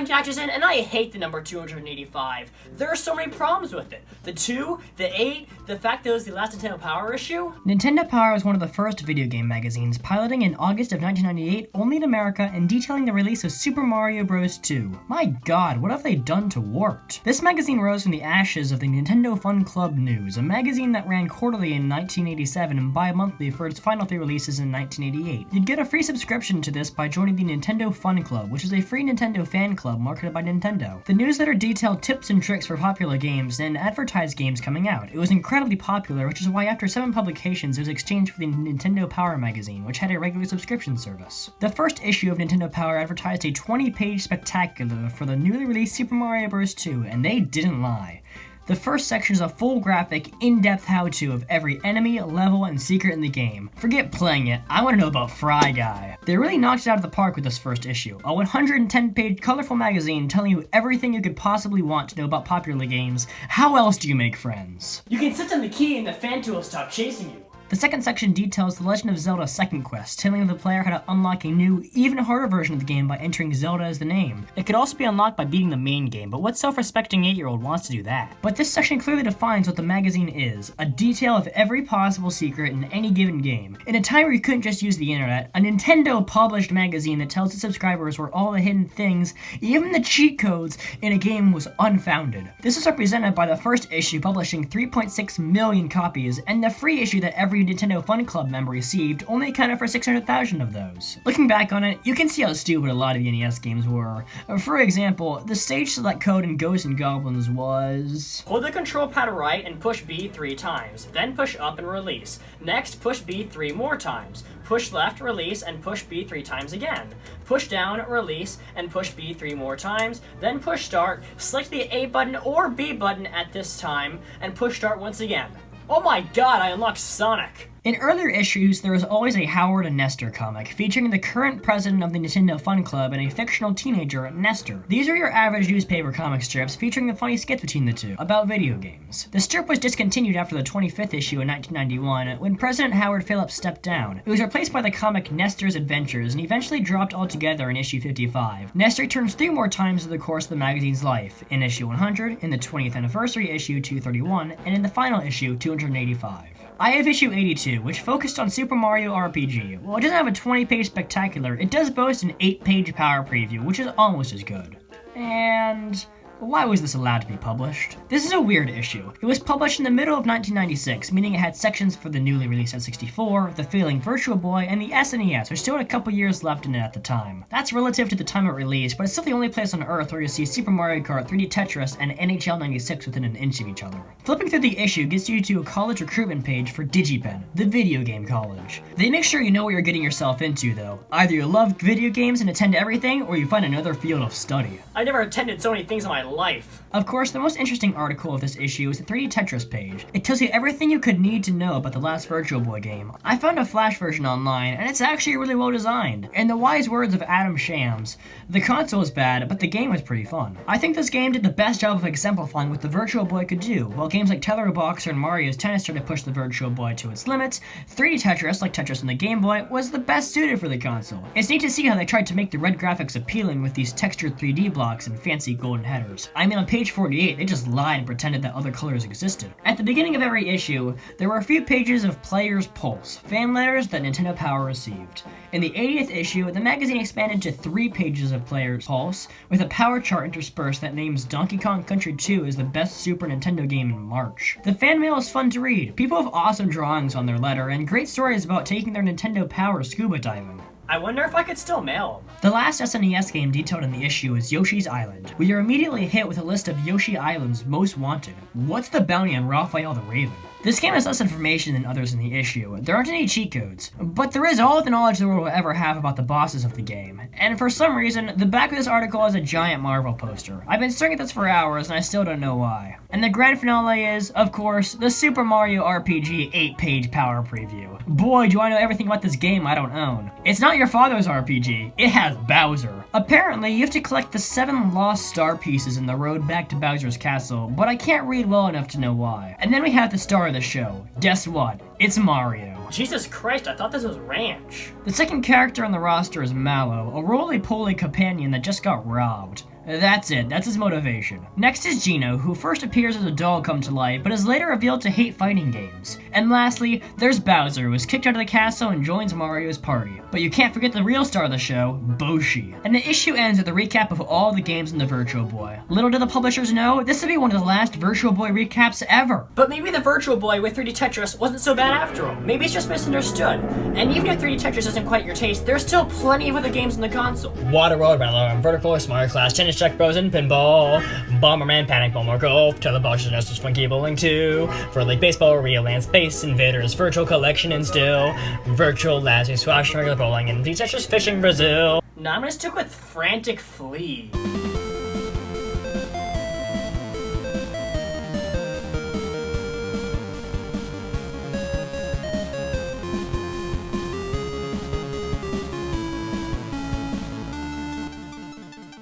I'm jacjson, and I hate the number 285. There are so many problems with it. The 2, the 8, the fact that it was the last Nintendo Power issue. Nintendo Power was one of the first video game magazines, piloting in August of 1998 only in America and detailing the release of Super Mario Bros. 2. My god, what have they done to Wart? This magazine rose from the ashes of the Nintendo Fun Club News, a magazine that ran quarterly in 1987 and bi-monthly for its final 3 releases in 1988. You'd get a free subscription to this by joining the Nintendo Fun Club, which is a free Nintendo fan club marketed by Nintendo. The newsletter detailed tips and tricks for popular games and advertised games coming out. It was incredibly popular, which is why after 7 publications it was exchanged for the Nintendo Power magazine, which had a regular subscription service. The first issue of Nintendo Power advertised a 20-page spectacular for the newly released Super Mario Bros. 2, and they didn't lie. The first section is a full graphic, in-depth how-to of every enemy, level, and secret in the game. Forget playing it, I want to know about Fry Guy. They really knocked it out of the park with this first issue. A 110-page colorful magazine telling you everything you could possibly want to know about popular games. How else do you make friends? You can sit on the key and the fan tool will stop chasing you. The second section details The Legend of Zelda Second Quest, telling the player how to unlock a new, even harder version of the game by entering Zelda as the name. It could also be unlocked by beating the main game, but what self-respecting 8-year-old wants to do that? But this section clearly defines what the magazine is, a detail of every possible secret in any given game. In a time where you couldn't just use the internet, a Nintendo-published magazine that tells its subscribers where all the hidden things, even the cheat codes, in a game was unfounded. This is represented by the first issue publishing 3.6 million copies, and the free issue that every Nintendo Fun Club member received only accounted for 600,000 of those. Looking back on it, you can see how stupid a lot of the NES games were. For example, the stage select code in Ghosts and Goblins was... Hold the control pad right and push B 3 times, then push up and release. Next, push B 3 more times. Push left, release, and push B 3 times again. Push down, release, and push B 3 more times, then push start, select the A button or B button at this time, and push start once again. Oh my god, I unlocked Sonic! In earlier issues, there was always a Howard and Nestor comic, featuring the current president of the Nintendo Fun Club and a fictional teenager, Nestor. These are your average newspaper comic strips, featuring the funny skits between the two, about video games. The strip was discontinued after the 25th issue in 1991, when President Howard Phillips stepped down. It was replaced by the comic Nestor's Adventures, and eventually dropped altogether in issue 55. Nestor returns 3 more times in the course of the magazine's life, in issue 100, in the 20th anniversary issue 231, and in the final issue 285. I have issue 82, which focused on Super Mario RPG. While it doesn't have a 20-page spectacular, it does boast an 8-page power preview, which is almost as good. And... why was this allowed to be published? This is a weird issue. It was published in the middle of 1996, meaning it had sections for the newly released N64, the failing Virtual Boy, and the SNES, which still had a couple years left in it at the time. That's relative to the time it released, but it's still the only place on Earth where you see Super Mario Kart, 3D Tetris, and NHL 96 within an inch of each other. Flipping through the issue gets you to a college recruitment page for DigiPen, the video game college. They make sure you know what you're getting yourself into, though. Either you love video games and attend everything, or you find another field of study. I never attended so many things in my life. Of course, the most interesting article of this issue is the 3D Tetris page. It tells you everything you could need to know about the last Virtual Boy game. I found a Flash version online, and it's actually really well designed. In the wise words of Adam Shams, the console is bad, but the game was pretty fun. I think this game did the best job of exemplifying what the Virtual Boy could do. While games like Tether Boxer and Mario's Tennis tried to push the Virtual Boy to its limits, 3D Tetris, like Tetris on the Game Boy, was the best suited for the console. It's neat to see how they tried to make the red graphics appealing with these textured 3D blocks and fancy golden headers. I mean, on page 48, they just lied and pretended that other colors existed. At the beginning of every issue, there were a few pages of Player's Pulse, fan letters that Nintendo Power received. In the 80th issue, the magazine expanded to 3 pages of Player's Pulse, with a power chart interspersed that names Donkey Kong Country 2 as the best Super Nintendo game in March. The fan mail is fun to read. People have awesome drawings on their letter, and great stories about taking their Nintendo Power scuba diving. I wonder if I could still mail them. The last SNES game detailed in the issue is Yoshi's Island, where you're immediately hit with a list of Yoshi Island's most wanted. What's the bounty on Raphael the Raven? This game has less information than others in the issue. There aren't any cheat codes, but there is all the knowledge the world will ever have about the bosses of the game. And for some reason, the back of this article is a giant Marvel poster. I've been staring at this for hours and I still don't know why. And the grand finale is, of course, the Super Mario RPG 8-page power preview. Boy, do I know everything about this game I don't own. It's not your father's RPG, it has Bowser. Apparently, you have to collect the 7 lost star pieces in the road back to Bowser's castle, but I can't read well enough to know why. And then we have the star of the show. Guess what? It's Mario. Jesus Christ, I thought this was Ranch. The second character on the roster is Mallow, a roly-poly companion that just got robbed. That's it, that's his motivation. Next is Gino, who first appears as a doll come to life, but is later revealed to hate fighting games. And lastly, there's Bowser, who is kicked out of the castle and joins Mario's party. But you can't forget the real star of the show, Boshi. And the issue ends with a recap of all the games in the Virtual Boy. Little do the publishers know, this will be one of the last Virtual Boy recaps ever. But maybe the Virtual Boy with 3D Tetris wasn't so bad after all. Maybe it's just misunderstood. And even if 3D Tetris isn't quite your taste, there's still plenty of other games on the console. Waterworld, Battle Vertical, Smart Class, Tennis Check Bros, and Pinball, Bomberman, Panic Bomber Golf, Teleboxes, Nestor's Funky Bowling 2, For League Baseball, Real Land Space Invaders, Virtual Collection and Still, Virtual Lassie, Swash, Regular Bowling, and 3D Tetris Fishing Brazil. Now I'm gonna stick with Frantic Flea.